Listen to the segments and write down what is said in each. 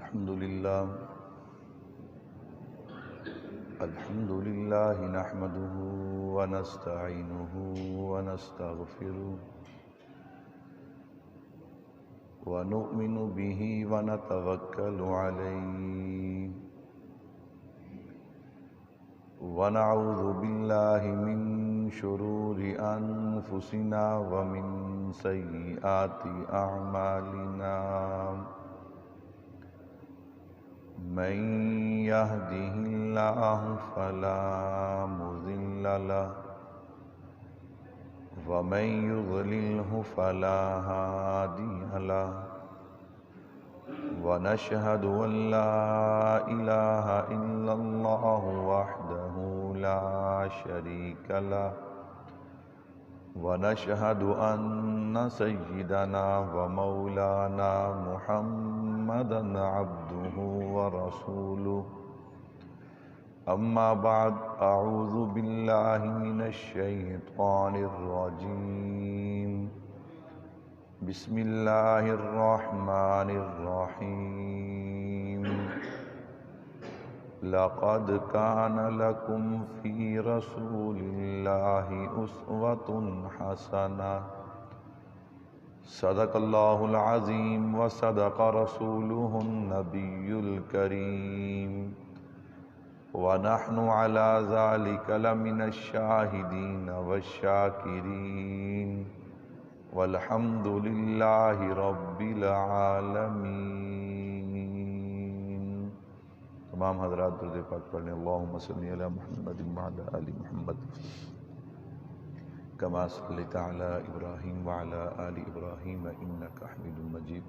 الحمد لله نحمده ونستعينه ونستغفره ونؤمن به ونتوكل عليه ونعوذ بالله من شرور أنفسنا ومن سيئات أعمالنا من يهده الله فلا مضل له ومن يضلله فلا هادي له ونشهد أن لا إله إلا الله وحده لا شريك له ونشهد أن سيدنا ومولانا محمدا عبده ورسوله أما بعد أعوذ بالله من الشيطان الرجيم بسم الله الرحمن الرحيم لقد كان لكم في رسول الله أسوة حسنة صدق الله العظيم وصدق رسوله النبي الكريم ونحن على ذلك لمن الشاهدين والشاكرين والحمد لله رب العالمين۔ تمام حضرات درود پاک پڑھنے اللہم صلی علی محمد وعلی آل محمد كما صليت على إبراهيم وعلى آل إبراهيم إنك حميد مجيد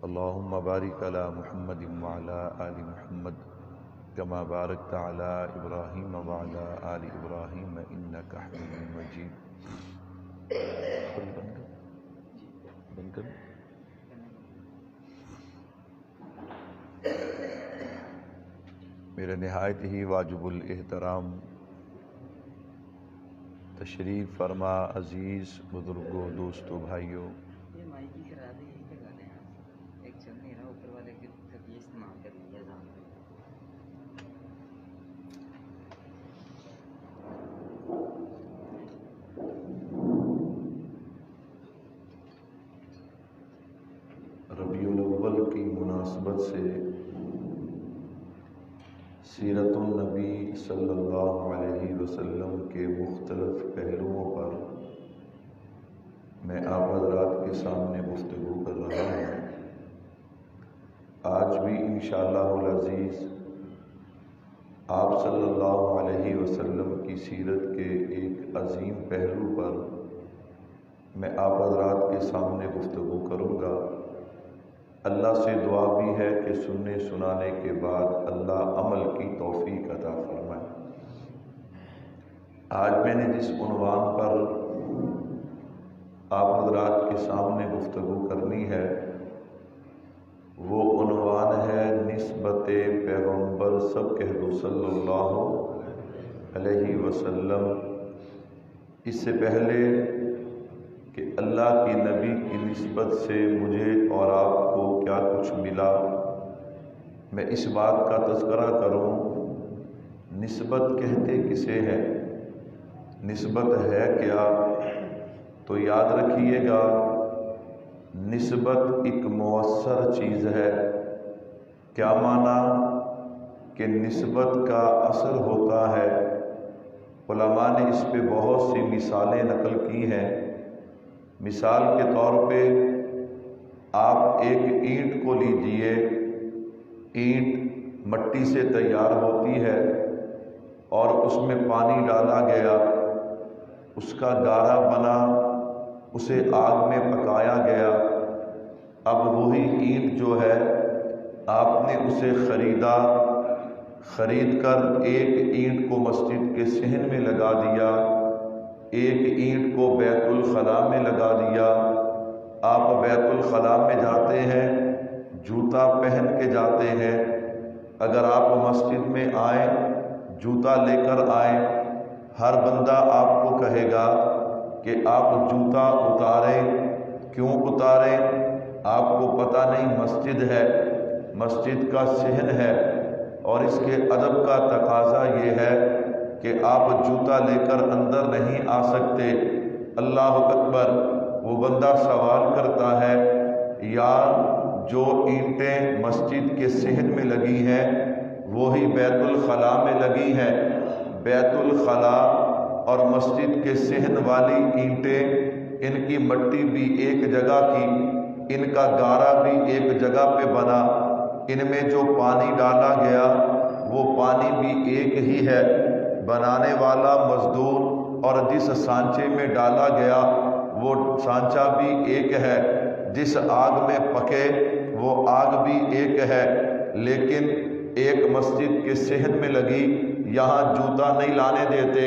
اللهم بارك على محمد وعلى آل محمد كما باركت على إبراهيم وعلى آل إبراهيم إنك حميد مجيد۔ میرے نہایت ہی واجب الاحترام تشریف فرما عزیز بزرگوں، دوستوں، بھائیوں، ربیع الاول کی مناسبت سے سیرت النبی صلی اللہ علیہ وسلم کے مختلف پہلوؤں پر میں آپ حضرات کے سامنے گفتگو کر رہا ہوں۔ آج بھی انشاءاللہ العزیز آپ صلی اللہ علیہ وسلم کی سیرت کے ایک عظیم پہلو پر میں آپ حضرات کے سامنے گفتگو کروں گا۔ اللہ سے دعا بھی ہے کہ سننے سنانے کے بعد اللہ عمل کی توفیق عطا فرمائے۔ آج میں نے جس عنوان پر آپ حضرات کے سامنے گفتگو کرنی ہے وہ عنوان ہے نسبت پیغمبر، سب کہہ دو صلی اللہ علیہ وسلم۔ اس سے پہلے کہ اللہ کی نبی کی نسبت سے مجھے اور آپ کو کیا کچھ ملا، میں اس بات کا تذکرہ کروں نسبت کہتے کسے ہیں، نسبت ہے کیا؟ تو یاد رکھیے گا نسبت ایک مؤثر چیز ہے۔ کیا معنی؟ کہ نسبت کا اثر ہوتا ہے۔ علماء نے اس پہ بہت سی مثالیں نقل کی ہیں۔ مثال کے طور پہ آپ ایک اینٹ کو لیجئے، اینٹ مٹی سے تیار ہوتی ہے اور اس میں پانی ڈالا گیا، اس کا گارا بنا، اسے آگ میں پکایا گیا۔ اب وہی اینٹ جو ہے آپ نے اسے خریدا، خرید کر ایک اینٹ کو مسجد کے صحن میں لگا دیا، ایک اینٹ کو بیت الخلاء میں لگا دیا۔ آپ بیت الخلاء میں جاتے ہیں، جوتا پہن کے جاتے ہیں۔ اگر آپ مسجد میں آئیں، جوتا لے کر آئیں، ہر بندہ آپ کو کہے گا کہ آپ جوتا اتاریں۔ کیوں اتاریں؟ آپ کو پتہ نہیں مسجد ہے، مسجد کا صحن ہے اور اس کے ادب کا تقاضا یہ ہے کہ آپ جوتا لے کر اندر نہیں آ سکتے۔ اللہ اکبر۔ وہ بندہ سوال کرتا ہے، یار جو اینٹیں مسجد کے صحن میں لگی ہیں وہی بیت الخلاء میں لگی ہیں، بیت الخلاء اور مسجد کے صحن والی اینٹیں، ان کی مٹی بھی ایک جگہ کی، ان کا گارا بھی ایک جگہ پہ بنا، ان میں جو پانی ڈالا گیا وہ پانی بھی ایک ہی ہے، بنانے والا مزدور اور جس سانچے میں ڈالا گیا وہ سانچہ بھی ایک ہے، جس آگ میں پکے وہ آگ بھی ایک ہے، لیکن ایک مسجد کے صحن میں لگی، یہاں جوتا نہیں لانے دیتے،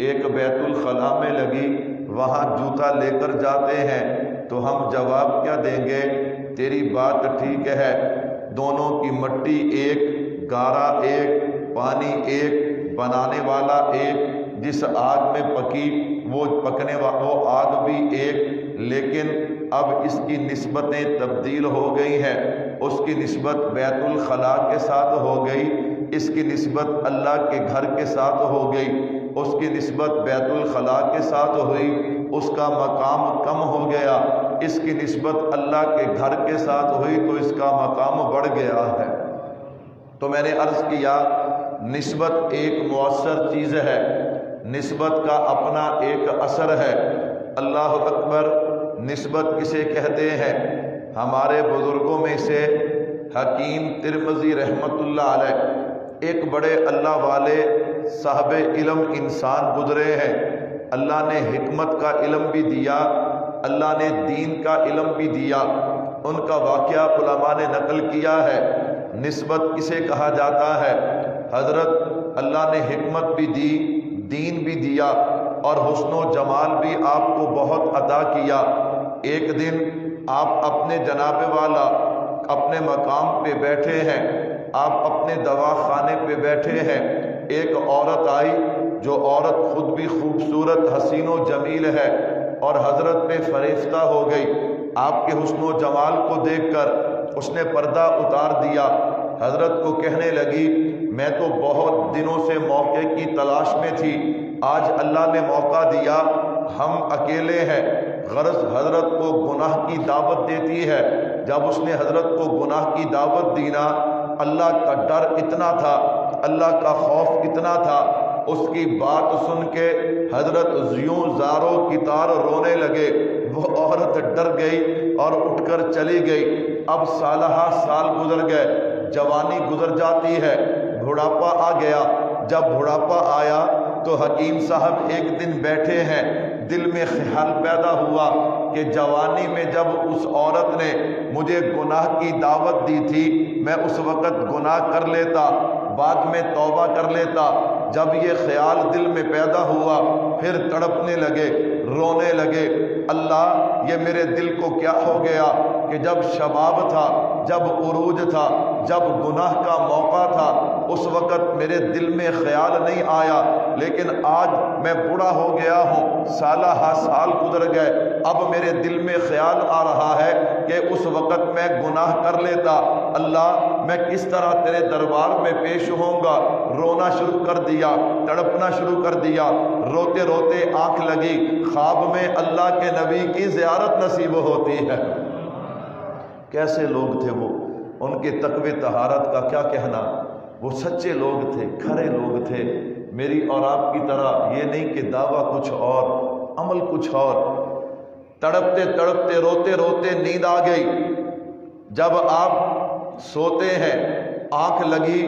ایک بیت الخلاء میں لگی، وہاں جوتا لے کر جاتے ہیں۔ تو ہم جواب کیا دیں گے؟ تیری بات ٹھیک ہے، دونوں کی مٹی ایک، گارا ایک، پانی ایک، بنانے والا ایک، جس آگ میں پکی وہ آگ بھی ایک، لیکن اب اس کی نسبتیں تبدیل ہو گئی ہیں، اس کی نسبت بیت الخلاء کے ساتھ ہو گئی، اس کی نسبت اللہ کے گھر کے ساتھ ہو گئی، اس کی نسبت بیت الخلاء کے ساتھ ہوئی، اس کا مقام کم ہو گیا، اس کی نسبت اللہ کے گھر کے ساتھ ہوئی تو اس کا مقام بڑھ گیا ہے۔ تو میں نے عرض کیا نسبت ایک مؤثر چیز ہے، نسبت کا اپنا ایک اثر ہے۔ اللہ اکبر۔ نسبت کسے کہتے ہیں؟ ہمارے بزرگوں میں سے حکیم ترمذی رحمت اللہ علیہ ایک بڑے اللہ والے صاحب علم انسان گزرے ہیں، اللہ نے حکمت کا علم بھی دیا، اللہ نے دین کا علم بھی دیا، ان کا واقعہ علماء نے نقل کیا ہے۔ نسبت کسے کہا جاتا ہے؟ حضرت اللہ نے حکمت بھی دی، دین بھی دیا اور حسن و جمال بھی آپ کو بہت عطا کیا۔ ایک دن آپ اپنے جناب والا اپنے مقام پہ بیٹھے ہیں، آپ اپنے دواخانے پہ بیٹھے ہیں، ایک عورت آئی جو عورت خود بھی خوبصورت حسین و جمیل ہے اور حضرت پہ فریفتہ ہو گئی۔ آپ کے حسن و جمال کو دیکھ کر اس نے پردہ اتار دیا، حضرت کو کہنے لگی میں تو بہت دنوں سے موقع کی تلاش میں تھی، آج اللہ نے موقع دیا، ہم اکیلے ہیں۔ غرض حضرت کو گناہ کی دعوت دیتی ہے۔ جب اس نے حضرت کو گناہ کی دعوت دی نا، اللہ کا ڈر اتنا تھا، اللہ کا خوف اتنا تھا، اس کی بات سن کے حضرت یوں زاروں کی طرح رونے لگے۔ وہ عورت ڈر گئی اور اٹھ کر چلی گئی۔ اب سالہ سال گزر گئے، جوانی گزر جاتی ہے، بڑھاپا آ گیا۔ جب بڑھاپا آیا تو حکیم صاحب ایک دن بیٹھے ہیں، دل میں خیال پیدا ہوا کہ جوانی میں جب اس عورت نے مجھے گناہ کی دعوت دی تھی میں اس وقت گناہ کر لیتا، بعد میں توبہ کر لیتا۔ جب یہ خیال دل میں پیدا ہوا پھر تڑپنے لگے، رونے لگے، اللہ یہ میرے دل کو کیا ہو گیا کہ جب شباب تھا، جب عروج تھا، جب گناہ کا موقع تھا اس وقت میرے دل میں خیال نہیں آیا، لیکن آج میں بوڑھا ہو گیا ہوں، سالہ سال گزر گئے، اب میرے دل میں خیال آ رہا ہے کہ اس وقت میں گناہ کر لیتا، اللہ میں کس طرح تیرے دربار میں پیش ہوں گا۔ رونا شروع کر دیا، تڑپنا شروع کر دیا، روتے روتے آنکھ لگی، خواب میں اللہ کے نبی کی زیارت نصیب ہوتی ہے۔ کیسے لوگ تھے وہ، ان کے تقوی طہارت کا کیا کہنا، وہ سچے لوگ تھے، کھرے لوگ تھے، میری اور آپ کی طرح یہ نہیں کہ دعویٰ کچھ اور عمل کچھ اور۔ تڑپتے تڑپتے روتے روتے نیند آ گئی، جب آپ سوتے ہیں آنکھ لگی،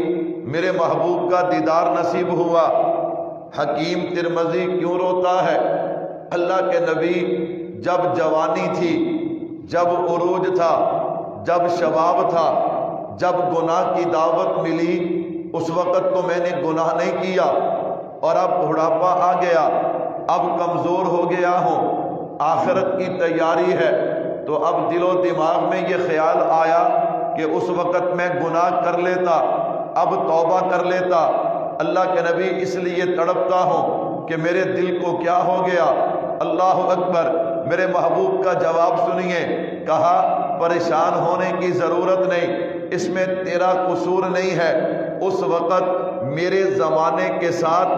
میرے محبوب کا دیدار نصیب ہوا۔ حکیم ترمذی کیوں روتا ہے؟ اللہ کے نبی جب جوانی تھی، جب عروج تھا، جب شباب تھا، جب گناہ کی دعوت ملی اس وقت تو میں نے گناہ نہیں کیا، اور اب بڑھاپا آ گیا، اب کمزور ہو گیا ہوں، آخرت کی تیاری ہے، تو اب دل و دماغ میں یہ خیال آیا کہ اس وقت میں گناہ کر لیتا، اب توبہ کر لیتا۔ اللہ کے نبی اس لیے تڑپتا ہوں کہ میرے دل کو کیا ہو گیا۔ اللہ اکبر۔ میرے محبوب کا جواب سنیے، کہا پریشان ہونے کی ضرورت نہیں، اس میں تیرا قصور نہیں ہے۔ اس وقت میرے زمانے کے ساتھ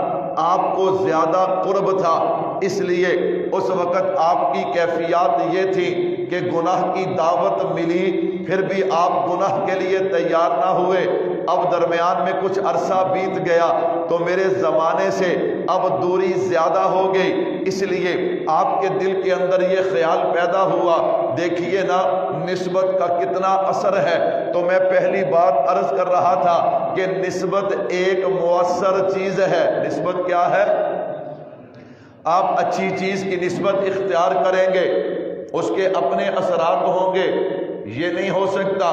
آپ کو زیادہ قرب تھا، اس لیے اس وقت آپ کی کیفیات یہ تھی کہ گناہ کی دعوت ملی پھر بھی آپ گناہ کے لیے تیار نہ ہوئے۔ اب درمیان میں کچھ عرصہ بیت گیا تو میرے زمانے سے اب دوری زیادہ ہو گئی، اس لیے آپ کے دل کے اندر یہ خیال پیدا ہوا۔ دیکھیے نا نسبت کا کتنا اثر ہے۔ تو میں پہلی بات عرض کر رہا تھا کہ نسبت ایک مؤثر چیز ہے۔ نسبت کیا ہے؟ آپ اچھی چیز کی نسبت اختیار کریں گے، اس کے اپنے اثرات ہوں گے۔ یہ نہیں ہو سکتا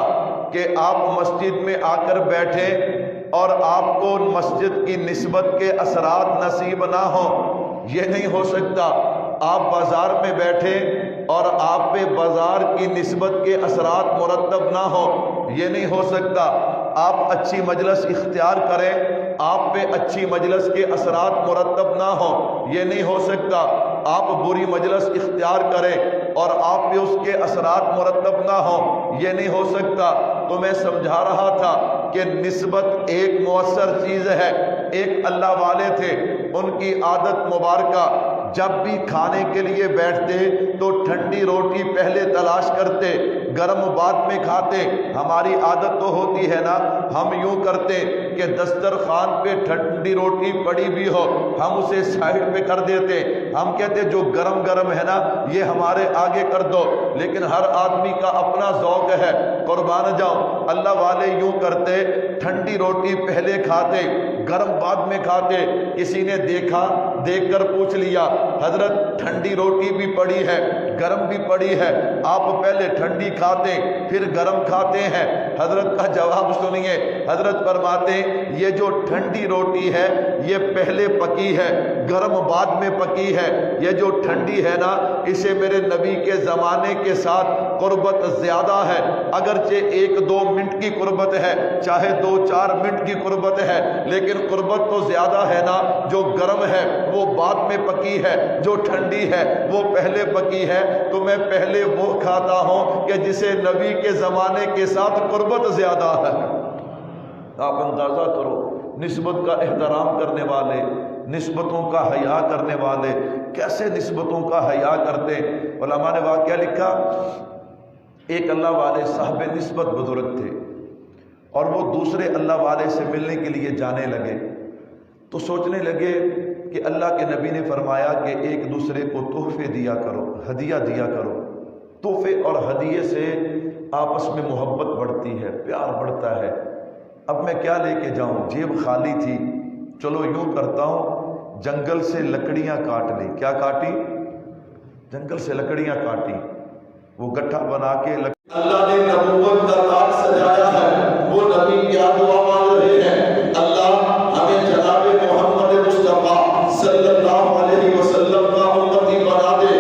کہ آپ مسجد میں آ کر بیٹھیں اور آپ کو مسجد کی نسبت کے اثرات نصیب نہ ہوں، یہ نہیں ہو سکتا۔ آپ بازار میں بیٹھیں اور آپ پہ بازار کی نسبت کے اثرات مرتب نہ ہوں، یہ نہیں ہو سکتا۔ آپ اچھی مجلس اختیار کریں، آپ پہ اچھی مجلس کے اثرات مرتب نہ ہوں، یہ نہیں ہو سکتا۔ آپ بری مجلس اختیار کریں اور آپ پہ اس کے اثرات مرتب نہ ہوں، یہ نہیں ہو سکتا۔ تو میں سمجھا رہا تھا کہ نسبت ایک مؤثر چیز ہے۔ ایک اللہ والے تھے، ان کی عادت مبارکہ جب بھی کھانے کے لیے بیٹھتے تو ٹھنڈی روٹی پہلے تلاش کرتے، گرم بعد میں کھاتے۔ ہماری عادت تو ہوتی ہے نا، ہم یوں کرتے کہ دسترخوان پہ ٹھنڈی روٹی پڑی بھی ہو ہم اسے سائڈ پہ کر دیتے، ہم کہتے جو گرم گرم ہے نا یہ ہمارے آگے کر دو۔ لیکن ہر آدمی کا اپنا ذوق ہے، قربان جاؤں۔ اللہ والے یوں کرتے، ٹھنڈی روٹی پہلے کھاتے، گرم بعد میں کھاتے۔ کسی نے دیکھا، دیکھ کر پوچھ لیا حضرت ٹھنڈی روٹی بھی پڑی ہے گرم بھی پڑی ہے، آپ پہلے ٹھنڈی کھاتے پھر گرم کھاتے ہیں؟ حضرت کا جواب سنیے، حضرت فرماتے یہ جو ٹھنڈی روٹی ہے یہ پہلے پکی ہے، گرم بعد میں پکی ہے۔ یہ جو ٹھنڈی ہے نا اسے میرے نبی کے زمانے کے ساتھ قربت زیادہ ہے، اگرچہ 1-2 منٹ کی قربت ہے، چاہے 2-4 منٹ کی قربت ہے، لیکن قربت تو زیادہ ہے نا۔ جو گرم ہے وہ بعد میں پکی ہے، جو ٹھنڈی ہے وہ پہلے پکی ہے۔ تو میں پہلے وہ کھاتا ہوں کہ جسے نبی کے زمانے کے ساتھ قربت زیادہ ہے۔ آپ اندازہ کرو، نسبت کا احترام کرنے والے، نسبتوں کا حیا کرنے والے کیسے نسبتوں کا حیا کرتے۔ علماء نے واقعہ لکھا، ایک اللہ والے صاحب نسبت بزرگ تھے اور وہ دوسرے اللہ والے سے ملنے کے لیے جانے لگے تو سوچنے لگے کہ اللہ کے نبی نے فرمایا کہ ایک دوسرے کو تحفے دیا کرو، ہدیہ دیا کرو۔ تحفے اور ہدیے سے آپس میں محبت بڑھتی ہے، پیار بڑھتا ہے۔ اب میں کیا لے کے جاؤں، جیب خالی تھی، چلو یوں کرتا ہوں جنگل سے لکڑیاں کاٹ لی۔ کیا کاٹی؟ جنگل سے لکڑیاں کاٹی، وہ گٹھا بنا کے اللہ نے نبوت کا تاج سجایا ہے۔ وہ نبی کیا دعا مانگ رہے ہیں، اللہ ہمیں جناب محمد مصطفیٰ صلی اللہ علیہ وسلم کا امتی بنا دے۔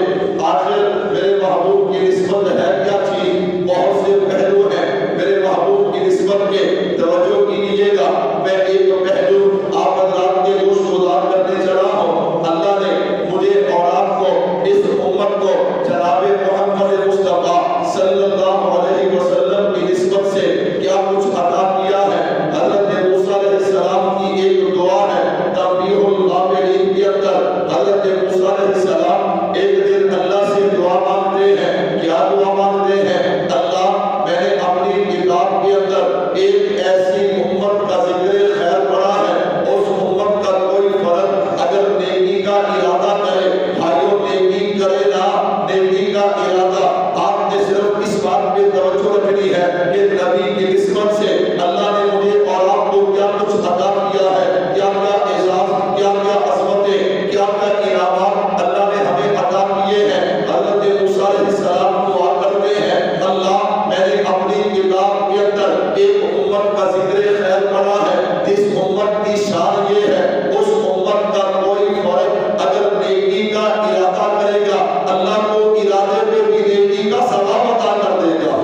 آخر میرے محبوب کی نسبت ہے کیا چیز؟ بہت سے پہلو ہیں میرے محبوب کی نسبت کے، توجہ کیجیے گا۔ میں ایک پہلو آپ حضرات کے گوشت گزار کرنے چلا ہوں۔ اللہ نے مجھے اور آپ کو، اس امت کو جناب محمد مصطفیٰ صلی اللہ علیہ وسلم کی نسبت سے کیا کچھ عطا کیا ہے۔ حضرت موسیٰ علیہ السلام کی ایک دعا ہے تنبیہ الغافلین کے اندر۔ حضرت موسیٰ علیہ السلام ایک دن اللہ سے دعا مانگتے ہیں۔ کیا دعا مانگتے ہیں؟ اللہ میں نے اپنی کتاب کے اندر ایک ایسی امت کا ذکر خیر پڑھا ہے، اس امت کا کوئی فرد اگر نیکی کا ارادہ کرے، بھائیوں نیکی کرے نا، نیکی کا ارادہ، آپ نے صرف اس بات پہ توجہ رکھنی ہے کہ نبی کی نسبت سے اللہ نے مجھے اور آپ کو کیا کچھ عطا کیا ہے، کیا کیا اعزاز، کیا کیا عظمتیں، کیا کیا انعامات اللہ نے ہمیں عطا کیے ہیں۔ حضرت موسیٰ علیہ السلام دعا کرتے ہیں، اللہ میں نے اپنی کتاب کے اندر ایک امت کا ذکر خیر پڑھا ہے، جس امت کی شان یہ ہے اس امت کا کوئی فرد اگر نیکی کا ارادہ کرے گا اللہ کو ارادے پہ بھی نیکی کا ثواب عطا کر دے گا۔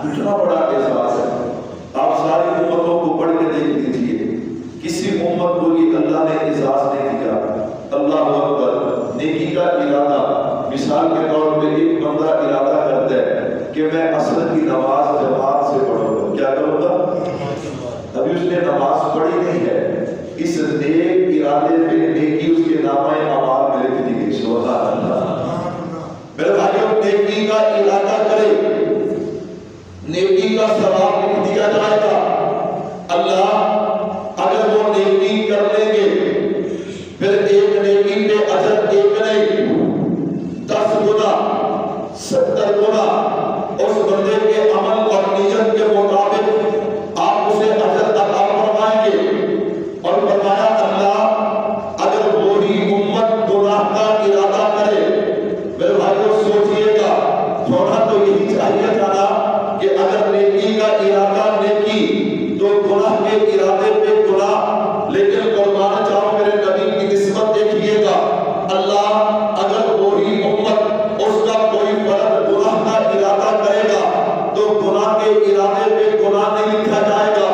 اتنا بڑا اعزاز ہے۔ آپ ساری امتوں کو پڑھ کے دیکھ لیجیے، کسی امت کو یہ اللہ نے اعزاز نہیں دیا۔ اللہ اکبر، نیکی کا ارادہ، مثال کے طور پہ ایک بندہ ارادہ کرتا ہے کہ میں عصر کی نماز جماعت سے پڑھوں گا. کیا کروں گا؟ ابھی اس نے نماز پڑھی نہیں ہے، اس نیک ارادے پہ نیکی اس کے نامہ اعمال میں لکھ دی گئی. سبحان اللہ. میرے بھائیوں، نیکی کا ارادہ کرے، نیکی کا ثواب لکھ دیا جائے گا. اللہ اگر وہ نیکی کر لیں گے، پھر ایک نیکی پہ اجر ایک نہیں 10 گنا 70 گنا اس بندے کے عمل اور نیت کے مطابق آپ اسے اجر عطا فرمائیں گے. اور فرمایا اللہ اگر وہی امت گناہ کا ارادہ کرے، میرے بھائیوں سوچئے گا، ہونا تو یہی چاہیے تھا نا کہ اگر نیکی کا ارادہ نیکی تو گناہ کے ارادے پہ گناہ. لیکن قربان جاؤ میرے نبی کی نسبت دیکھیے گا، اللہ اگر وہی امت اس کا کوئی فرد گناہ کا ارادہ کرے گا تو گناہ کے ارادے پہ گناہ نہیں لکھا جائے گا،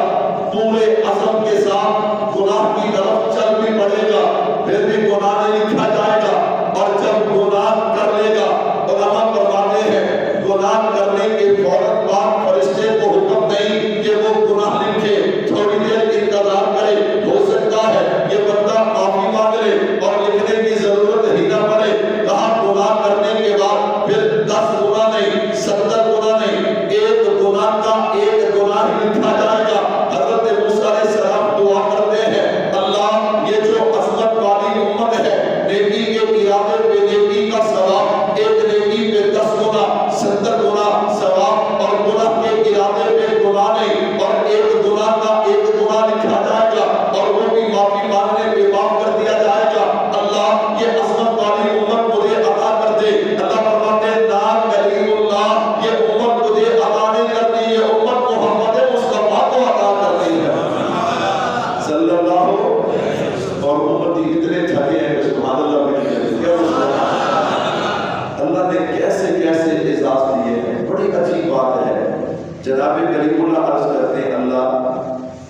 پورے عزم کے ساتھ گناہ کی طرف چل بھی پڑے گا، پھر بھی گناہ نہیں لکھا جائے گا. اور جب گناہ کر لے گا، علماء فرماتے ہیں گناہ کرنے کے فوراً بعد فرشتے کو حکم نہیں کہ وہ گناہ لکھے، تھوڑی دیر انتظار کرے. ہو سکتا ہے یہ بندہ معافی مانگ لے اور لکھنے کی ضرورت ہی نہ پڑے. کہا گناہ کرنے کے بعد پھر 10 گنا نہیں 70 گنا نہیں، ایک گناہ کا ایک گناہ ہی لکھا جائے گا. حضرت موسیٰ علیہ السلام دعا کرتے ہیں، اللہ یہ جو عظمت والی امت ہے، نیکی کے ارادے پہ نیکی کا ثواب، ایک نیکی پہ 10 گنا 70 گنا ثواب، اور گناہ کے ارادے پہ گناہ نہیں، اور ایک گناہ کا ایک گناہ لکھا جائے گا اور وہ بھی معافی مانگنے پہ معاف کر دیا جائے گا. اللہ یہ عظمت والی امت مجھے عطا کر دے. اللہ فرماتے ہیں نا کریم اللہ، یہ امت تجھے عطا نہیں کرتی، یہ امت محمد مصطفیٰ کو عطا کرتی ہے صلی اللہ. اور امتی اتنے تھکے ہیں کہ سبحان اللہ بھی نہیں کہتے. اللہ نے کیسے کیسے اعزاز دیے ہیں، بڑی عجیب بات ہے. جناب کریم اللہ عرض کرتے ہیں، اللہ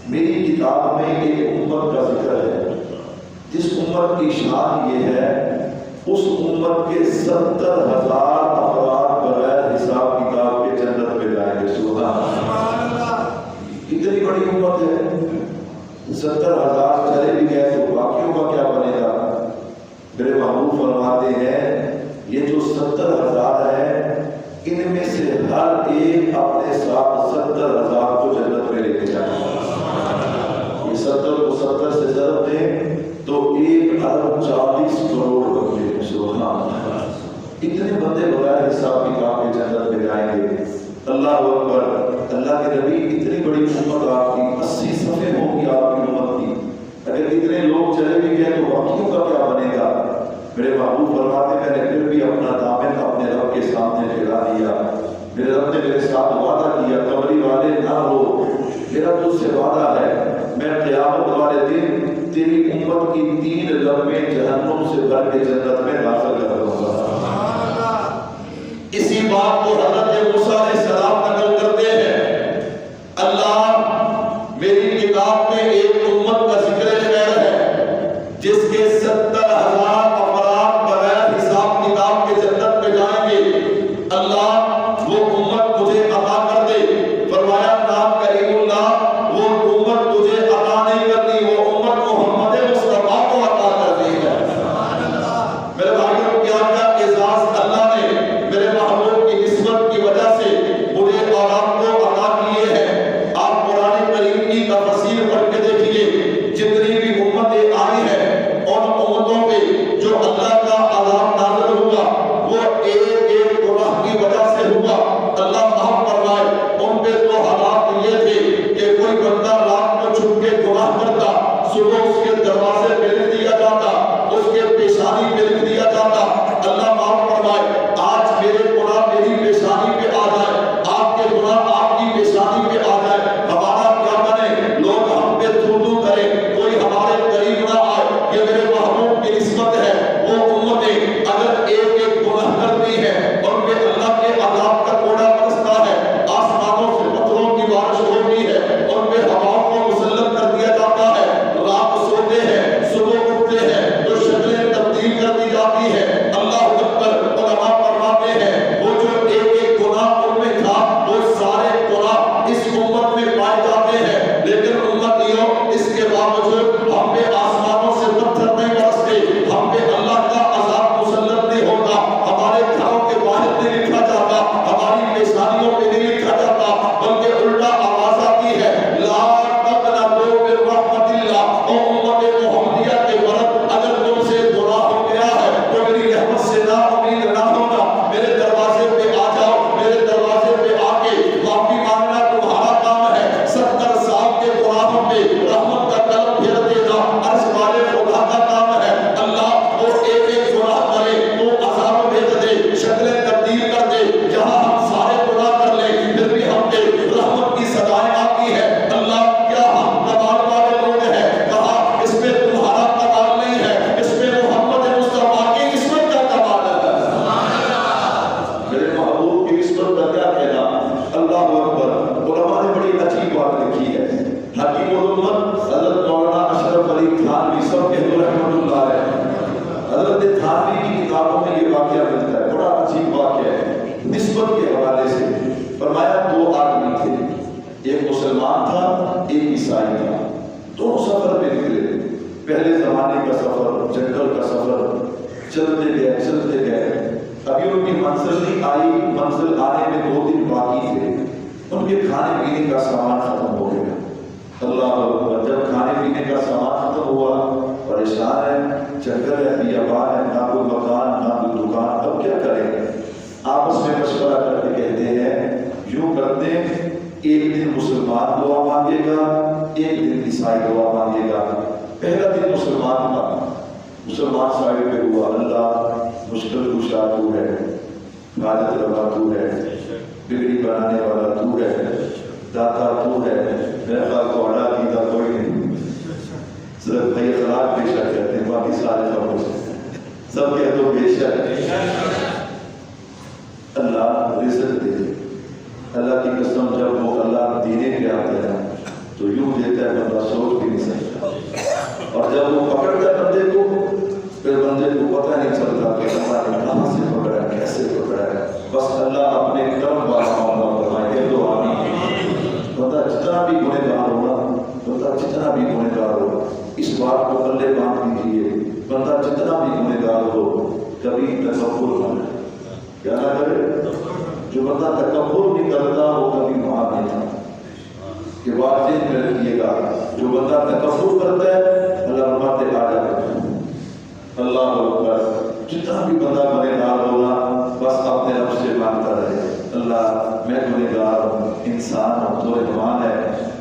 میری کتاب میں ایک امت کا ذکر ہے جس امت کی شان یہ ہے اس امت کے 70,000 افراد بغیر حساب کتاب کے جنت میں جائیں گے. سبحان اللہ. اتنی بڑی امت ہے، 70,000 چلے بھی گئے تو باقیوں کا کیا بنے گا؟ میرے محبوب فرماتے ہیں یہ جو 70,000 ہے ان میں سے ہر ایک اپنے ساتھ 70,000 کو جنت میں لے کے جائے گا. یہ 70 کو 70 سے ضرب دیں تو 1,40 کروڑ بندے. سبحان اللہ. اتنے بندے بغیر حساب کتاب کے جنت میں جائیں گے. اللہ اکبر. اللہ کے نبی اتنی بڑی امت آپ کی 80 صفحے ہوگی آپ کی امت کی. اگر اتنے لوگ چلے بھی گئے تو باقیوں کا کیا بنے گا؟ میرے محبوب فرماتے میں نے پھر بھی اپنا دامن اپنے رب کے سامنے پھیلا دیا. میرے رب نے میرے ساتھ وعدہ کیا، قبری والے نہ ہو، میرا تجھ سے وعدہ ہے میں قیامت والے دن تیری امت کی 3 لمبے جہنم سے بھر کے جنت میں داخل کر دوں گا. اسی بات کو حضرت موسیٰ علیہ السلام نقل کرتے ہیں، اللہ میری کتاب میں ایک امت کا ذکر خیر ہے جس کے 70,000 افراد بغیر حساب کتاب کے جنت میں جائیں گے. اللہ وہ امت مجھے عطا کر دے. فرمایا نام کریم اللہ وہ امت تجھے عطا نہیں کرنی، وہ امت محمد مصطفیٰ کو عطا کرنی ہے. میرے بھائیوں کیا کیا اعزاز اللہ نے میرے محبوب کی نسبت کی وجہ سے مجھے اور آپ کو عطا کیے ہیں. آپ قرآن کریم کی تفسیر پڑھ کے دیکھیے، جتنی بھی امتیں آئی ہیں ان امتوں پہ جو اللہ کا عذاب نازل ہوا وہ ایک ایک گناہ کی وجہ سے ہوا. اللہ معاف فرمائے. ان پہ تو حالات یہ تھے کہ کوئی بندہ رات کو چھپ کے گناہ کرتا، صبح اس کے دروازے پہ لکھ دیا جاتا، اس کے پیشانی پہ لکھ دیا جاتا. اللہ معاف فرمائے. آج میرے گناہ میری پیشانی پہ آ جائے، آپ کے گناہ آپ کی پیشانی پہ آ جائے، ہمارا کیا بنے؟ لوگ ہم پہ تھو کریں، کوئی ہمارے قریب نہ آئے. یہ میرے محبوب کی نسبت ہے. وہ امتیں اگر ایک ایک گناہ کرتی ہیں مسلمان تھا، ایک عیسائی تھا، دونوں سفر پہ نکلے۔ پہلے زمانے کا سفر، جنگل کا سفر، چلتے گئے، ابھی ان کی منزل نہیں آئی، منزل آنے میں 2 دن باقی تھے، ان کے کھانے پینے کا سامان ختم ہو گیا۔ اللہ اکبر، جب کھانے پینے کا سامان ختم ہوا، پریشان ہے، جنگل ہے، بیابان ہے، نہ کوئی مکان نہ کوئی دکان، اب کیا کریں؟ آپس میں مشورہ کر کے کہتے ہیں یوں کرتے ہیں، ایک دن مسلمان دعا مانگے گا، ایک دن عیسائی دعا مانگے گا۔ پہلا دن مسلمان کا، مسلمان سائڈ پہ ہوا، اللہ مشکل کشا تو ہے، حاجت روا تو ہے، بگڑی بنانے والا تو ہے، داتا تو ہے، میرے خیال کو اڑا دیتا کوئی نہیں، صرف بھائی اخلاق بے شک کہتے ہیں، باقی سارے خبر سب کہہ دو بے شک۔ اللہ رزق دے، اللہ کی قسم جب وہ اللہ دینے پہ آتا ہے تو یوں دیتا ہے بندہ سوچ بھی نہیں سکتا، اور جب وہ پکڑتا ہے بندے کو، پھر بندے کو پتہ نہیں چلتا کہ اللہ نے کہاں سے پکڑا ہے، کیسے پکڑا ہے، بس اللہ اپنے کرم والا معاملہ فرمائے، کہہ دو آمین۔ بندہ جتنا بھی گنہگار ہوگا، بندہ جتنا بھی گنہگار ہو، اس بات کو پلے باندھ دیجیے، بندہ جتنا بھی گنہگار ہو کبھی تکبر نہ کرے۔ کیا نہ کرے؟ جو بندہ تکبر نہیں کرتا وہ کبھی معاف نہیں کرتا۔ کہ واضح میں رکھیے گا، جو بندہ تکبر کرتا ہے اللہ فرماتے آ جائے۔ اللہ اکبر، جتنا بھی بندہ گنہگار ہوگا بس اپنے رب سے مانگتا رہے، اللہ میں گنہگار ہوں، انسان ہوں، تو رحمان ہے،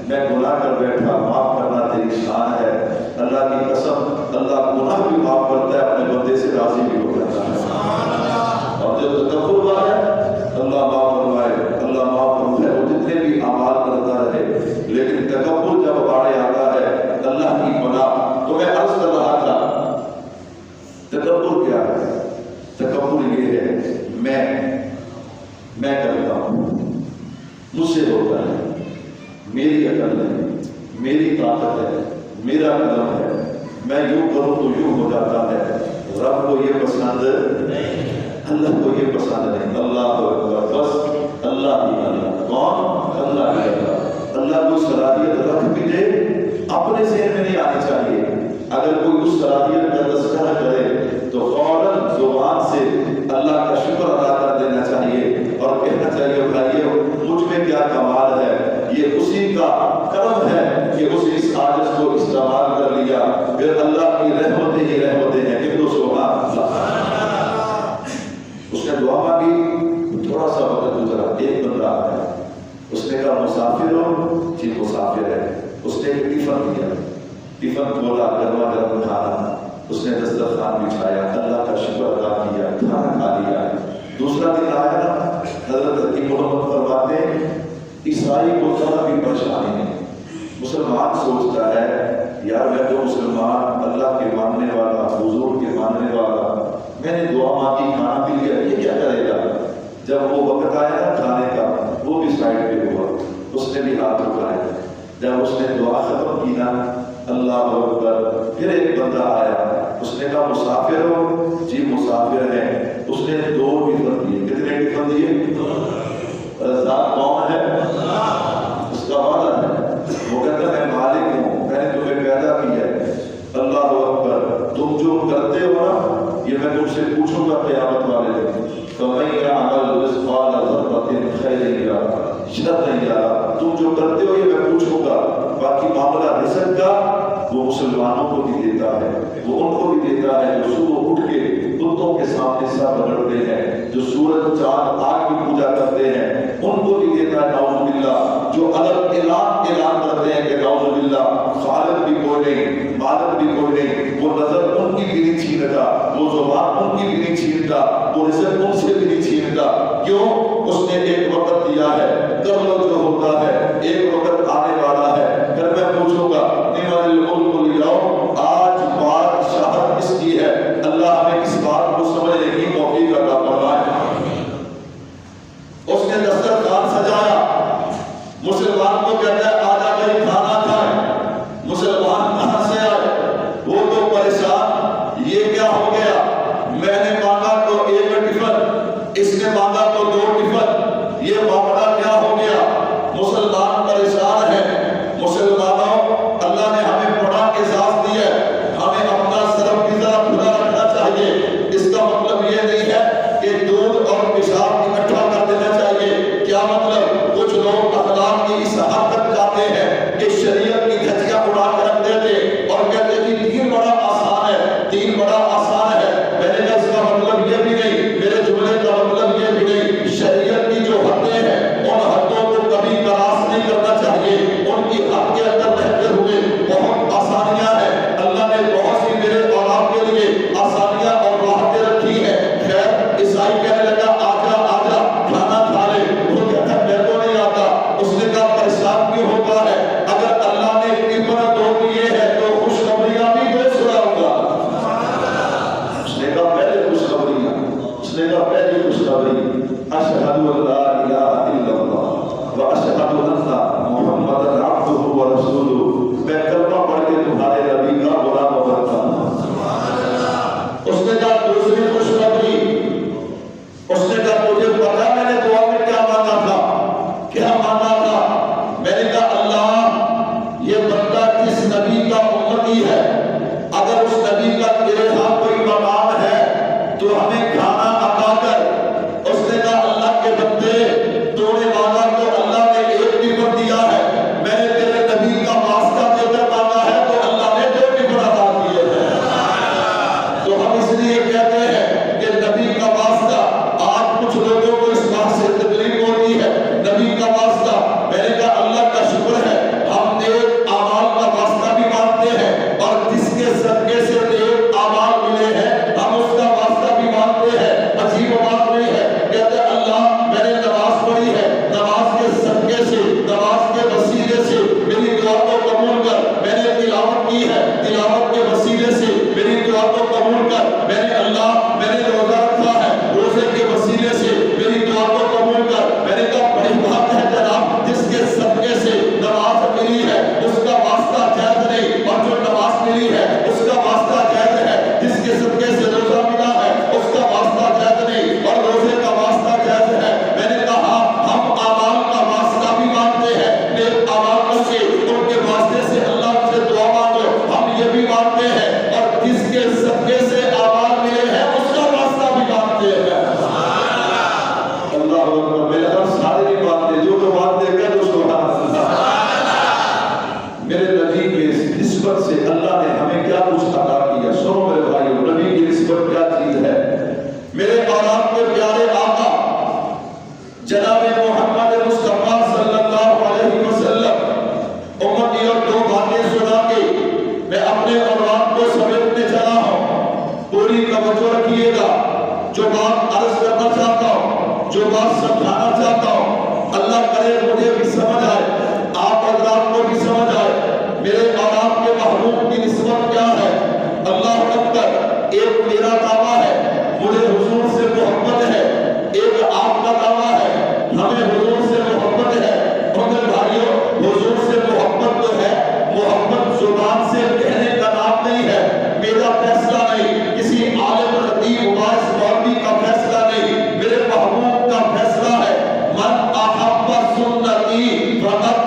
میں گناہ کر بیٹھا، معاف کرنا تیری شان ہے۔ اللہ کی قسم، اللہ گناہ بھی معاف کرتا ہے، اپنے بندے سے راضی بھی ہو جاتا ہے۔ اور جو تکبر والا ہے اللہ معاف فرمائے، اللہ معاف فرمائے، وہ جتنے بھی اعمال کرتا رہے، لیکن تکبر جب باڑے آتا ہے اللہ کی پناہ۔ تو میں عرض کر رہا تھا تکبر کیا ہے؟ تکبر یہ ہے میں کرتا ہوں، مجھ سے ہوتا ہے، میری عقل ہے، میری طاقت ہے، میرا قدم ہے، میں یوں کروں تو یوں ہو جاتا ہے۔ رب کو یہ پسند نہیں، اللہ کو یہ پسند نہیں۔ اللہ اکبر، بس اللہ ہی اللہ، کون؟ اللہ ہی اللہ۔ اللہ کو صلاحیت رکھ بھی دے، اپنے ذہن میں نہیں آنی چاہیے۔ اگر کوئی اس صلاحیت کا تذکرہ کرے تو فوراً زبان سے اللہ کا شکر ادا کر دینا چاہیے اور کہنا چاہیے بھائیو مجھ میں کیا کمال ہے، یہ اسی کا کرم ہے کہ اس عاجز کو استعمال کر لیا، پھر اللہ کی رحمتیں ہی رحمتیں ہیں۔ کہ تو سبحان اللہ۔ اس نے دعا مانگی، تھوڑا سا وقت گزرا، ایک بندہ آیا، اس نے کہا مسافر ہو؟ جی مسافر ہے۔ اس نے ایک ٹفن دیا، ٹفن کھولا، گرما گرم کھانا، اس نے دسترخوان بچھایا، اللہ کا شکر ادا کیا، کھانا کھا لیا۔ دوسرا دن آیا نا، حضرت حکیم محمد فرماتے ہیں عیسائی کو ذرا بھی پریشانی نہیں۔ مسلمان سوچتا ہے یار میں تو مسلمان، اللہ کے ماننے والا، حضور کے ماننے والا، میں نے دعا مانگی، کھانا پی لیا، یہ کیا کرے گا؟ جب وہ وقت آیا نا کھانے کا، وہ بھی سائڈ پہ ہوا، اس نے بھی ہاتھ اٹھایا۔ جب اس نے دعا ختم کی نا، اللہ اکبر، پھر ایک بندہ آیا، اس نے کہا مسافر ہو؟ جی مسافر ہے۔ اس نے 2 ٹفن دیے۔ کتنے ٹفن دیے؟ رزاق کون ہے؟ اس کا وعدہ ہے، وہ کہتا ہے میں مالک ہوں، میں نے تمہیں پیدا کیا ہے۔ اللہ اکبر، تم جو کرتے ہو نا یہ میں تم سے پوچھوں گا قیامت والے دن، فَمَن يَعْمَلْ مِثْقَالَ ذَرَّةٍ خَيْرًا يَرَهُ شَرًّا يَرَهُ، تم جو کرتے ہو یہ میں پوچھوں گا۔ باقی معاملہ رزق کا وہ مسلمانوں کو بھی دیتا ہے، وہ ان کو بھی دیتا ہے جو صبح اٹھ کے بتوں کے سامنے سر رگڑتے ہیں، جو سورج چاند آگ کی پوجا کرتے ہیں، ان کو بھی دیتا ہے نعوذ باللہ، جو الگ اعلان کرتے ہیں کہ نعوذ باللہ خالق بھی کوئی نہیں، مالک بھی کوئی نہیں، وہ نظر ان کی بھی نہیں چھینتا، وہ زبان ان کی بھی نہیں چھینتا، وہ رزق ان سے بھی نہیں چھینتا۔ کیوں؟ اس نے ایک وقت دیا ہے، کب جو ہوتا ہے ایک وقت آنے والا ہے، پھر میں پوچھوں گا نعمت الملک لیاؤ، آج بات شاہد اس کی ہے، اللہ ہمیں اس بات کو سمجھنے کی توفیق عطا فرمائے۔ اس نے دسترخوان سجایا، مسلمان کو کہتا ہے آجا بھائی کھانا کھائیں، مسلمان کہاں سے آئے؟ وہ تو پریشان، یہ کیا ہو گیا؟ میں نے مانگا تو 1 ٹفن، اس نے مانگا تو 2 ٹفن، یہ معاملہ کیا ہو گیا؟ مسلمان پریشان ہے، کے ساتھ اکٹھا کر دینا چاہیے۔ کیا مطلب؟ کچھ لوگ اخلاق کی اس حد تک جاتے ہیں کہ شریعت کی دھجیاں اڑا کر رکھ دیتے اور کہتے کہ دین بڑا آسان ہے، دین بڑا آسان ہے۔ میں نے کہا اس کا مطلب یہ بھی نہیں، میرے جملے کا مطلب یہ بھی نہیں۔ شریعت کی جو حدیں ہیں ان حدوں کو کبھی کراس نہیں کرنا چاہیے، ان کی حد کے اندر رہتے ہوئے بہت آسانیاں ہیں، اللہ نے بہت سی میرے اور آپ کے لیے آسانیاں اور راحتیں رکھی ہیں۔ خیر عیسائی کہنے لگا آجا آجا کھانا کھا لے، وہ کہتا ہے میں تو نہیں آتا۔ اس نے کہا پریشان کیوں ہوتا ہے؟ اگر اللہ نے ٹفن دو دیے ہیں تو خوشخبریاں بھی دو سناؤں گا۔ اس نے کہا پہلے خوشخبریاں، اس نے کہا پہلی خوشخبری اشہد ان لا الہ الا اللہ واشہد ان محمد عبدہ ورسولہ، میں کلمہ پڑھ کے تمہارے نبی کا غلام بنتا ہوں۔ اس نے کہا دوسری خوشخبری، اس نے کہا مجھے پتا میں نے دعا میں کیا مانگا تھا، کیا مانگا تھا؟ میں نے کہا اللہ یہ بندہ جس نبی کا امتی ہے اگر اس نبی کا تیرے ہاں کوئی مقام ہے تو ہمیں کھانا عطا کر۔ اس نے کہا اللہ کے بندے تو نے مانگا تو اللہ نے ایک ٹفن دیا ہے، میں نے تیرے نبی کا واسطہ دے کر مانگا ہے تو اللہ نے دو ٹفن عطا کیے ہیں۔ تو ہم اس لیے کہتے ہیں کہ نبی کا واسطہ، آج کچھ لوگوں کو اس بات سے تکلیف ہوتی ہے نبی کا واسطہ۔ میں نے کہا اللہ کا شکر ہے ہم نیک اعمال کا واسطہ بھی مانتے ہیں اور جس کے صدقے سے نیک اعمال ملے ہیں ہم اس کا واسطہ بھی مانتے ہیں۔ عجیب بات نہیں ہے، کہتے ہیں اللہ میں نے نماز پڑھی ہے، نماز کے صدقے سے، نماز کے وسیلے سے میری دعا کو قبول کر۔ میں نے تلاوت کی ہے، تلاوت کے وسیلے سے میری دعا کو قبول کر۔ میں نے اللہ میں نے روزہ رکھا ہے، روزے کے وسیلے سے میری دعا کو قبول کر۔ میں نے کہا بڑی بات ہے جناب، جس کے صدقے سے نماز ملی ہے اس کا واسطہ جائز نہیں، اور جو نماز ملی ہے اس کا واسطہ جائز ہے۔ جس کے صدقے سے روزہ ملا ہے اس کا واسطہ جائز نہیں اور روزے کا واسطہ جائز ہے۔ میں نے کہا ہم اعمال کا واسطہ بھی مانتے ہیں، نیک اعمال کر کے ان کے واسطے سے اللہ سے دعا مانگو، ہم یہ بھی مانتے ہیں، اور جس کے صدقے سے اعمال ملے ہیں اس کا واسطہ بھی مانتے ہیں۔ اللہ اکبر، میرے ہم سارے نہیں مانتے، جو تو مانتے ہیں تو سبحان اللہ۔ میرے نبی کے نسبت سے اللہ نے ہمیں کیا کچھ عطا کیا، سنو میرے بھائیو، نبی کی نسبت کیا چیز ہے۔ میرے اور آپ کے پیارے آقا جناب محمد مصطفیٰ صلی اللہ علیہ وسلم امتی اور دو باتیں سنا کے میں اپنے اور آپ کو سمیٹنے چلا ہوں، پوری توجہ رکھیے گا۔ جو بات عرض کرنا چاہتا ہوں، جو بات سمجھانا چاہتا ہوں، اللہ کرے مجھے بھی سمجھ آئے، آپ حضرات کو بھی سمجھ آئے۔ میرے اور آپ کے محبوب کی نسبت کیا ہے؟ اللہ اکبر، ایک میرا دعویٰ ہے مجھے حضور سے محبت ہے، ایک آپ کا دعویٰ ہے ہمیں حضور سے محبت ہے۔ مگر بھائیو حضور سے محبت تو ہے، محبت زبان سے کہنے کا نام نہیں ہے، میرا فیصلہ نہیں، کسی عالم خطیب واعظ مولوی کا فیصلہ نہیں، میرے محبوب کا فیصلہ ہے۔ من احب سنتی فقد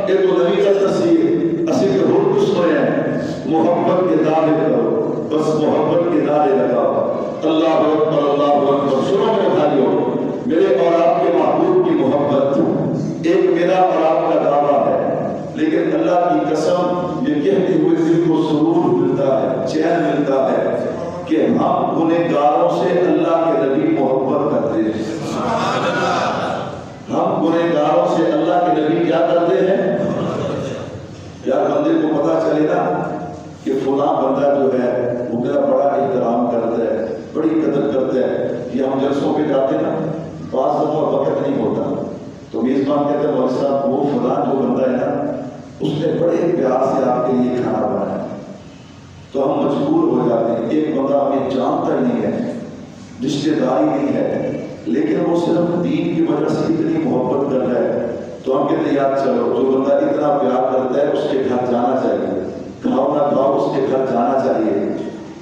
یہ تو نبی کا تصویر اسی کے روح کچھ ہوئے ہیں محبت کے دعوے کرو بس محبت کے نعرے لگاؤ اللہ اکبر سنو میرے بھائیوں میرے اور آپ کے محبوب کی محبت ایک میرا اور آپ کا دعویٰ ہے لیکن اللہ کی قسم یہ کہتے ہوئے دل کو سرور ملتا ہے چین ملتا ہے کہ ہم گنہگاروں سے اللہ کے نبی محبت کرتے ہیں ہم گنہگاروں سے اللہ کے نبی کیا کرتے ہیں یار بندے کو پتا چلے نا کہ فلاں بندہ جو ہے وہ میرا بڑا احترام کرتا ہے بڑی قدر کرتا ہے کہ ہم جلسوں پہ جاتے نا بعض دفعہ وقت نہیں ہوتا تو میزبان کہتے ہیں مولوی صاحب وہ فلاں جو بندہ ہے نا اس نے بڑے پیار سے آپ کے لیے کھانا بنایا تو ہم مجبور ہو جاتے ہیں ایک بندہ ہمیں جانتا ہی نہیں ہے رشتے داری نہیں ہے لیکن وہ صرف دین کی وجہ سے اتنی محبت کر رہا ہے تو ہم کہتے ہیں یاد چلو جو بندہ اتنا پیار کرتا ہے اس کے گھر جانا چاہیے کھاؤ نہ کھاؤ اس کے گھر جانا چاہیے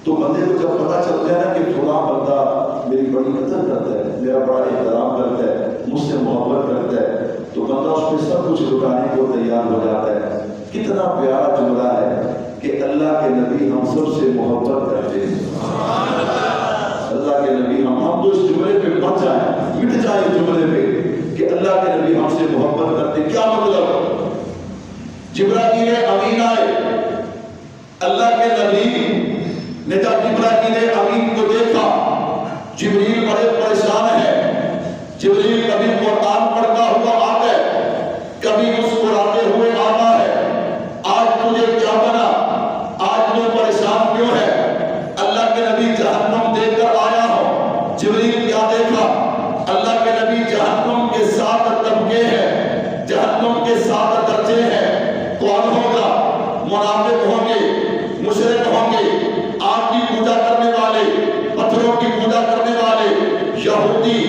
تو بندے کو جب پتا چلتا ہے نا کہ فلاں بندہ میری بڑی قدر کرتا ہے میرا بڑا احترام کرتا ہے مجھ سے محبت کرتا ہے تو بندہ اس پہ سب کچھ لٹانے کو تیار ہو جاتا ہے کتنا پیارا جملہ ہے کہ اللہ کے نبی ہم سب سے محبت کرتے ہیں اللہ کے نبی ہم تو اس جملے پہ بچ جائیں مٹ جائیں اس جملے پہ کہ اللہ کے نبی ہم سے محبت کرتے ہیں کیا مطلب جبرائیل امین آئے اللہ کے نبی نے جب جبرائیل امین کو دیکھا جبریل بڑے پریشان ہے جبریل کبھی قرآن پڑھتا ہوا آتا ہے کبھی مسکراتے ہوئے آتا ہے آج تجھے کیا بنا آج تو پریشان کیوں ہے اللہ کے نبی جہنم دیکھ کر آیا ہو جبریل کیا دیکھا اللہ کے نبی جہنم کے 7 طبقے ہیں جہنم کے 7 درجے ہیں کون ہوگا منافق ہوں گے مشرک ہوں گے آگ کی پوجا کرنے والے پتھروں کی پوجا کرنے والے یہودی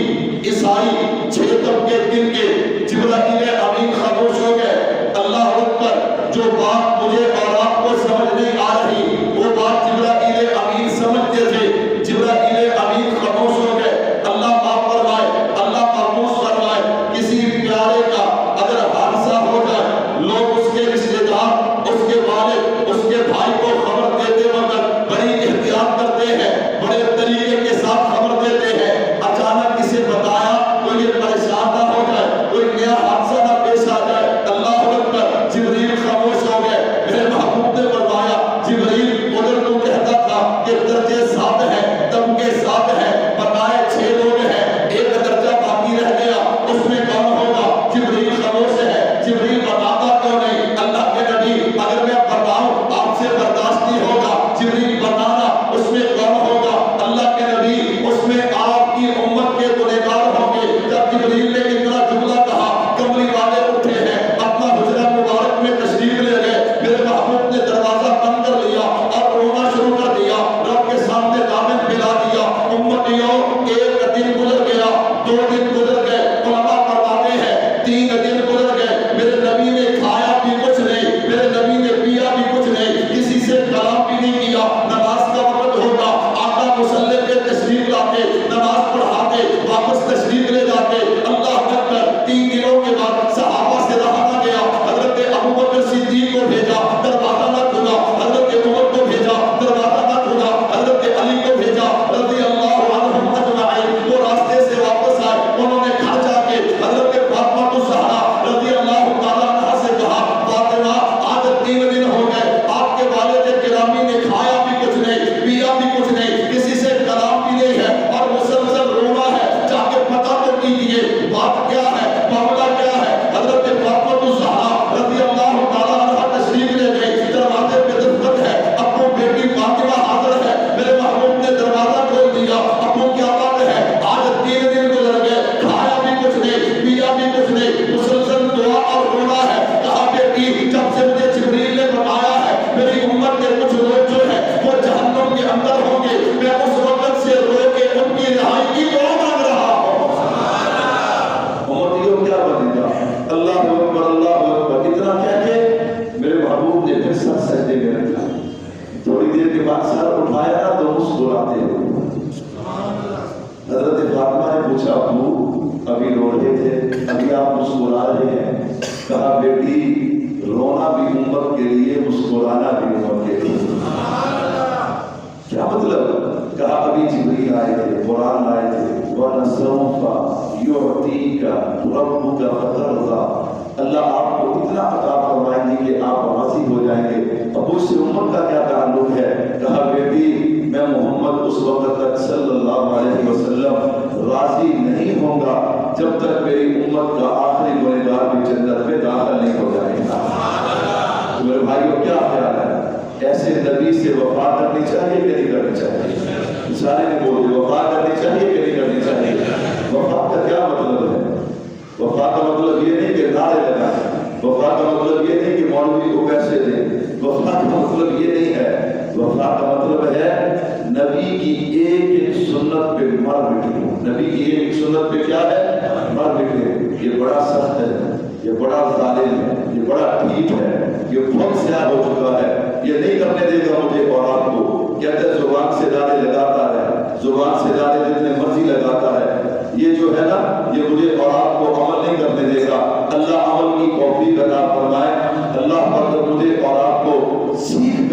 عیسائی 6 طبقے دن کے جبرائیل امین خاموش ہو گئے اللہ اکبر جو بات مجھے اور آپ کو سمجھ نہیں آ رہی وہ بات جبرائیل امین سمجھتے تھے جبرائیل امین خاموش ہو گئے اللہ معاف فرمائے اللہ محفوظ فرمائے کسی پیارے کا اگر حادثہ ہو جائے لوگ اس کے رشتے دار اس کے والد اس کے بھائی کو خبر دیتے وقت بڑی احتیاط کرتے ہیں بڑے طریقے کے ساتھ خبر دیتے ہیں اچانک کسی بتایا تو یہ پریشان نہ ہو جائے کوئی نیا حادثہ نہ پیش آ جائے اللہ اکبر جبریل خاموش ہو گئے میرے محبوب نے فرمایا جبریل ادھر تو کہتا تھا کہ درجے 7 ہیں طبقے 7 ہیں بتائے 6 لوگ ہیں ایک درجہ باقی رہ گیا اس میں کون ہوگا جبریل خاموش ہے جبریل بتاتا کیوں نہیں اللہ کے نبی اگر میں بتاؤں آپ سے برداشت نہیں ہوگا جبریل بتانا اس میں کون ہوگا اللہ کے نبی اس میں آپ کی امت کے گنہگار ہوں گے جب جبریل نے اتنا جملہ کہا کملی والے اٹھے ہیں اپنا حجرہ مبارک میں تشریف لے گئے میرے محبوب نے دروازہ بند کر لیا اور رونا شروع کر دیا رب کے سامنے دامن پھیلا دیا امتیوں ایک دن گزر گیا 2 دن گزر گئے علماء فرماتے ہیں 3 دن گزر گئے میرے نبی نے کھایا بھی کچھ نہیں میرے نبی نے پیا بھی کچھ نہیں کسی سے کلام بھی نہیں کیا نماز کا وقت ہوتا آقا مصلی پہ تشریف لاتے نماز پڑھاتے واپس تشریف لے جاتے اللہ اکبر 3 دنوں کے بعد صحابہ سے رہا نہ گیا حضرت ابوبکر صدیق کو بھیجا دروازہ نہ کھلا حضرت عمر کو بھیجا دروازہ نہ کھلا حضرت علی کو بھیجا رضی اللہ عنہم اجمعین وہ راستے سے واپس آئے انہوں نے گھر جا کے حضرت فاطمہ الزہرا رضی اللہ تعالیٰ عنہا سے کہا فاطمہ آج 3 دن ہو گئے آپ کے والد گرامی نے کھایا بھی کچھ نہیں پیا بھی کچھ نہیں کسی سے کلام بھی نہیں ہے اور مسلسل رونا ہے جا کے پتہ تو کیجیے بات کیا ہے معاملہ کیا ہے حضرت فاطمہ الزہرا رضی اللہ تعالیٰ عنہا تشریف لے گئی دروازے پہ دستک ہے ابو بیٹی فاطمہ حاضر ہے میرے محبوب نے دروازہ کھول دیا ابو کیا بات ہے آج 3 دن گزر گئے کھایا بھی کچھ نہیں پیا بھی کچھ نہیں مسلسل دعا اور رونا ہے کہا بیٹی جب سے مجھے جبریل نے بتایا ہے میری امت کے کچھ لوگ جو ہے وہ جہنم کے اندر ہوں گے میں اس وقت سے رو کے ان کی رہائی کی دعا مانگ رہا ہوں امتیوں کیا بنے گا اللہ اکبر اتنا کہہ کے میرے محبوب نے پھر سر سجدے میں رکھا تھوڑی دیر کے بعد سر اٹھایا نا تو مسکراتے ہوئے حضرت فاطمہ نے پوچھا ابو ابھی رو رہے تھے ابھی آپ مسکرا رہے ہیں کہا بیٹی رونا بھی امت کے لیے، مسکرانا بھی امت کے لیے۔ کیا مطلب؟ کہا ابھی جبریل آئے تھے، قرآن آئے تھے، وَلَسَوْفَ يُعْطِيكَ رَبُّكَ فَتَرْضَىٰ، اللہ آپ کو اتنا عطا فرمائیں گے کہ آپ راضی ہو جائیں گے۔ اب اس سے امت کا کیا تعلق ہے؟ کہا بیٹی میں محمد اس وقت تک صلی اللہ علیہ وسلم راضی نہیں ہوں گا جب تک میری امت کا آخری گنہگار بھی جنت میں داخل نہیں ہو جائے گا۔ تو میرے بھائیوں کیا خیال ہے؟ ایسے نبی سے وفا کرنی چاہیے کہ نہیں کرنی چاہیے؟ سارے نے بول دیا وفا کرنی چاہیے کہ نہیں کرنی چاہیے؟ وفا کا کیا مطلب ہے؟ وفا کا مطلب یہ نہیں کہ نعرے لگائیں، وفا کا مطلب یہ نہیں کہ مولوی کو پیسے دیں، وفا کا مطلب یہ نہیں ہے، وفا کا مطلب ہے نبی کی ایک ایک سنت پہ مر مٹے۔ نبی کی ایک ایک سنت پہ کیا ہے؟ مر مٹے۔ یہ بڑا سخت ہے، یہ بڑا ظالم ہے، یہ بڑا ٹھیک ہے، یہ بہت سیاہ ہو چکا ہے، یہ نہیں کرنے دے گا مجھے اور آپ کو۔ کہتے ہیں زبان سے دانے لگاتا ہے، زبان سے دانے جتنے مرضی لگاتا ہے، یہ جو ہے نا یہ مجھے اور آپ کو عمل نہیں کرنے دے گا۔ اللہ عمل کی توفیق عطا فرمائے۔ اللہ پر مجھے اور آپ کو سیکھ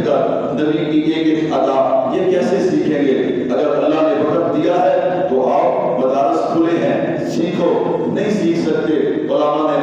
کر نبی کی ایک ایک ادا یہ کیسے سیکھیں گے؟ اگر اللہ نے وقت دیا ہے تو آؤ، مدارس کھلے ہیں، سیکھو۔ نہیں سیکھ سکتے، علماء نے